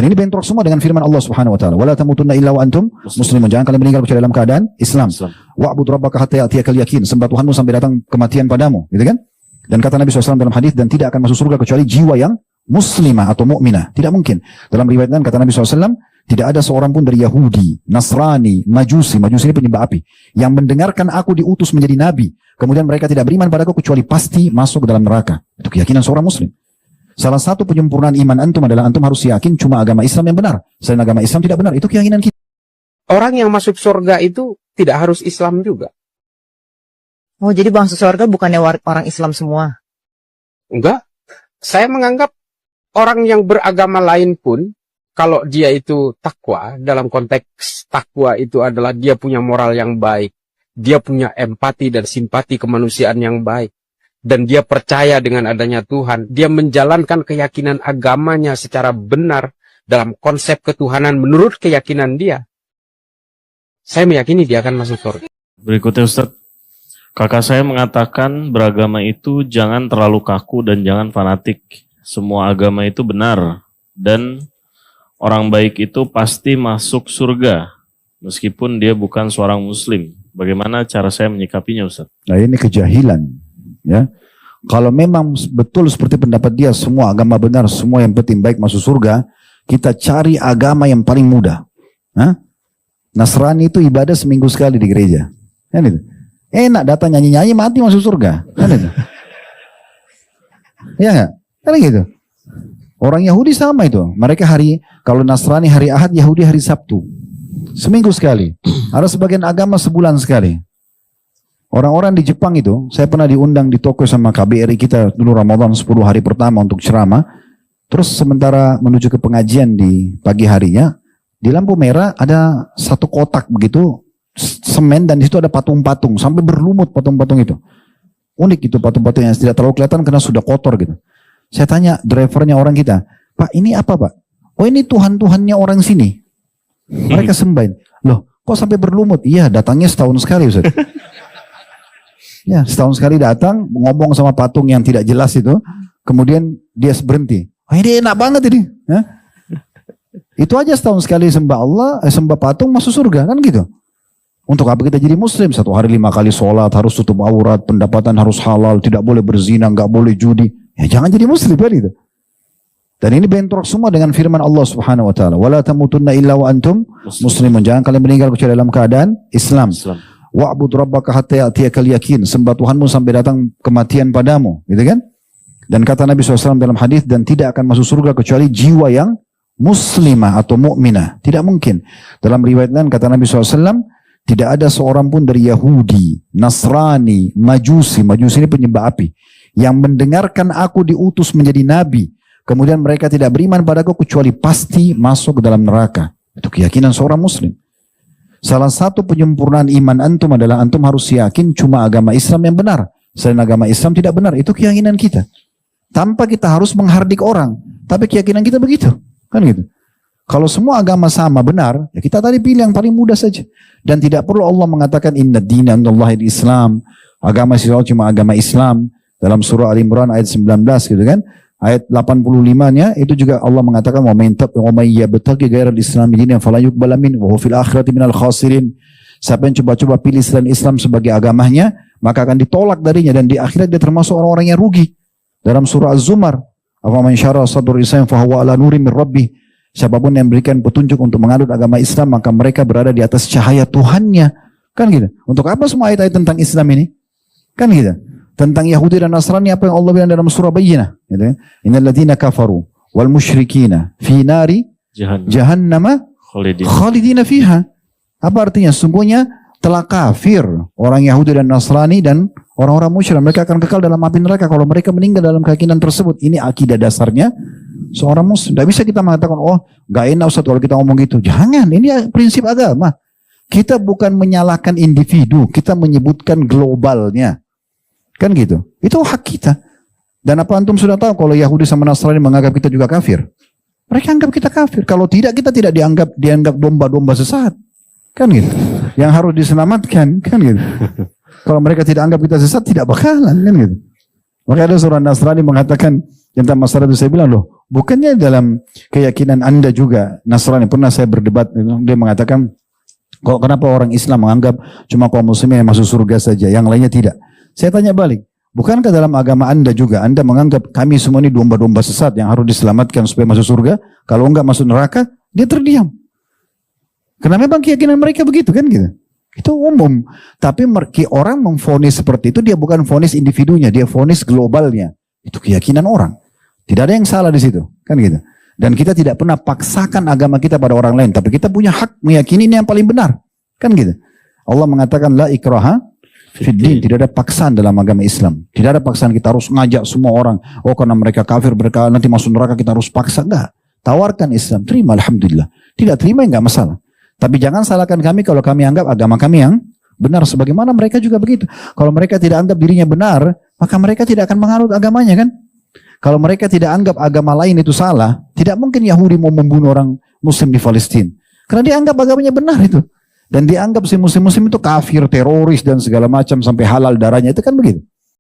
Dan ini bentrok semua dengan firman Allah Subhanahu wa taala, "Wala tamutunna illa wa antum muslimun." Jangan kalian meninggal kecuali dalam keadaan Islam. Wa'bud rabbaka hatta ya'tiyakal yakin. Sembah Tuhanmu sampai datang kematian padamu, gitu kan? Dan kata Nabi SAW dalam hadis, dan tidak akan masuk surga kecuali jiwa yang muslimah atau mukminah. Tidak mungkin. Dalam riwayat lain kata Nabi SAW, tidak ada seorang pun dari Yahudi, Nasrani, Majusi ini penyembah api, yang mendengarkan aku diutus menjadi nabi, kemudian mereka tidak beriman padaku kecuali pasti masuk ke dalam neraka. Itu keyakinan seorang muslim. Salah satu penyempurnaan iman antum adalah antum harus yakin cuma agama Islam yang benar. Selain agama Islam tidak benar. Itu keyakinan kita. Orang yang masuk surga itu tidak harus Islam juga. Oh, jadi masuk surga bukannya orang Islam semua? Enggak. Saya menganggap orang yang beragama lain pun, kalau dia itu takwa, dalam konteks takwa itu adalah dia punya moral yang baik, dia punya empati dan simpati kemanusiaan yang baik, dan dia percaya dengan adanya Tuhan, dia menjalankan keyakinan agamanya secara benar dalam konsep ketuhanan menurut keyakinan dia. Saya meyakini dia akan masuk surga. Berikutnya Ustaz, kakak saya mengatakan beragama itu jangan terlalu kaku dan jangan fanatik. Semua agama itu benar dan orang baik itu pasti masuk surga meskipun dia bukan seorang muslim. Bagaimana cara saya menyikapinya Ustaz? Nah, ini kejahilan. Ya, kalau memang betul seperti pendapat dia semua agama benar, semua yang penting baik masuk surga, kita cari agama yang paling mudah. Hah? Nasrani itu ibadah seminggu sekali di gereja. Kan itu. Enak datang nyanyi-nyanyi mati masuk surga. Kan itu. Ya enggak? Kan gitu. Orang Yahudi sama itu. Mereka kalau Nasrani hari Ahad, Yahudi hari Sabtu. Seminggu sekali. Ada sebagian agama sebulan sekali. Orang-orang di Jepang itu, saya pernah diundang di Tokyo sama KBRI kita dulu Ramadan 10 hari pertama untuk ceramah. Terus sementara menuju ke pengajian di pagi harinya, di lampu merah ada satu kotak begitu, semen, dan di situ ada patung-patung, sampai berlumut patung-patung itu. Unik itu patung-patung yang tidak terlalu kelihatan karena sudah kotor gitu. Saya tanya drivernya orang kita, "Pak, ini apa Pak?" "Oh, ini Tuhan-Tuhannya orang sini. Mereka sembahin." "Loh, kok sampai berlumut?" "Iya, datangnya setahun sekali Ustaz." Ya, setahun sekali datang, ngomong sama patung yang tidak jelas itu, kemudian dia berhenti. "Oh, ini enak banget ini." Ya? Itu aja setahun sekali sembah Allah, sembah patung masuk surga, kan gitu. Untuk apa kita jadi muslim? 1 hari 5 kali sholat, harus tutup aurat, pendapatan harus halal, tidak boleh berzina, nggak boleh judi. Ya jangan jadi muslim kan itu. Dan ini bentrok semua dengan firman Allah Subhanahu wa taala, "Wala tamutunna illa wa antum muslimun." Jangan kalian meninggal kecuali dalam keadaan Islam. Wa'bud rabbaka hatta ya'tiyakal yakin. Sembah Tuhanmu sampai datang kematian padamu, gitu kan? Dan kata Nabi SAW dalam hadis, dan tidak akan masuk surga kecuali jiwa yang muslimah atau mukminah. Tidak mungkin. Dalam riwayat lain kata Nabi SAW, tidak ada seorang pun dari Yahudi, Nasrani, Majusi ini penyembah api, yang mendengarkan aku diutus menjadi nabi, kemudian mereka tidak beriman padaku kecuali pasti masuk ke dalam neraka. Itu keyakinan seorang muslim. Salah satu penyempurnaan iman antum adalah antum harus yakin cuma agama Islam yang benar. Selain agama Islam tidak benar. Itu keyakinan kita. Tanpa kita harus menghardik orang. Tapi keyakinan kita begitu. Kan gitu. Kalau semua agama sama benar, ya kita tadi pilih yang paling mudah saja. Dan tidak perlu Allah mengatakan inna dina indallahi Islam. Agama Islam cuma agama Islam. Dalam surah Al-Imran ayat 19 gitu kan. Ayat 85-nya itu juga Allah mengatakan wa may yabtaghi ghairal islami dinan fala yuqbal minhu wa huwa fil akhirati minal khasirin. Siapa yang coba-coba pilih selain Islam sebagai agamanya, maka akan ditolak darinya dan di akhirat dia termasuk orang-orang yang rugi. Dalam surah Az-Zumar, afaman syara sadrul islam fa huwa ala nurin min rabbih. Siapapun yang memberikan petunjuk untuk menganut agama Islam, maka mereka berada di atas cahaya Tuhannya. Kan gitu. Untuk apa semua ayat-ayat tentang Islam ini? Kan gitu. Tentang Yahudi dan Nasrani apa yang Allah bilang dalam surah Bayyinah, gitu. Innal ladzina kafaru wal musyrikina fi nari jahannama khalidina fiha. Apa artinya? Sungguhnya telah kafir orang Yahudi dan Nasrani dan orang-orang musyrik, mereka akan kekal dalam api neraka kalau mereka meninggal dalam keyakinan tersebut. Ini akidah dasarnya seorang muslim. Tidak bisa kita mengatakan, "Oh, gak enak Ustaz kalau kita ngomong gitu." Jangan, ini prinsip agama. Kita bukan menyalahkan individu, kita menyebutkan globalnya. Kan gitu. Itu hak kita. Dan apa antum sudah tahu kalau Yahudi sama Nasrani menganggap kita juga kafir? Mereka anggap kita kafir. Kalau tidak, kita tidak dianggap domba-domba sesat. Kan gitu. Yang harus diselamatkan. Kan gitu. Kalau mereka tidak anggap kita sesat, tidak bakalan. Kan gitu. Maka ada seorang Nasrani mengatakan tentang masalah itu, saya bilang, loh, Bukannya dalam keyakinan Anda juga Nasrani, pernah saya berdebat, dia mengatakan, kok kenapa orang Islam menganggap cuma kaum muslimin yang masuk surga saja, yang lainnya tidak? Saya tanya balik, bukankah dalam agama Anda juga, Anda menganggap kami semua ini domba-domba sesat yang harus diselamatkan supaya masuk surga, kalau enggak masuk neraka, dia terdiam. Karena memang keyakinan mereka begitu kan gitu. Itu umum. Tapi orang memvonis seperti itu, dia bukan vonis individunya, dia vonis globalnya. Itu keyakinan orang. Tidak ada yang salah di situ, kan gitu. Dan kita tidak pernah paksakan agama kita pada orang lain, tapi kita punya hak meyakini ini yang paling benar, kan gitu. Allah mengatakan la ikraha fid din, tidak ada paksaan dalam agama Islam. Tidak ada paksaan kita harus ngajak semua orang, oh karena mereka kafir, mereka nanti masuk neraka kita harus paksa, enggak. Tawarkan Islam, terima alhamdulillah. Tidak terima enggak masalah. Tapi jangan salahkan kami kalau kami anggap agama kami yang benar, sebagaimana mereka juga begitu. Kalau mereka tidak anggap dirinya benar, maka mereka tidak akan menganut agamanya kan. Kalau mereka tidak anggap agama lain itu salah, tidak mungkin Yahudi mau membunuh orang Muslim di Palestina. Karena dia anggap agamanya benar itu. Dan dianggap si Muslim-Muslim itu kafir, teroris dan segala macam sampai halal darahnya, itu kan begitu.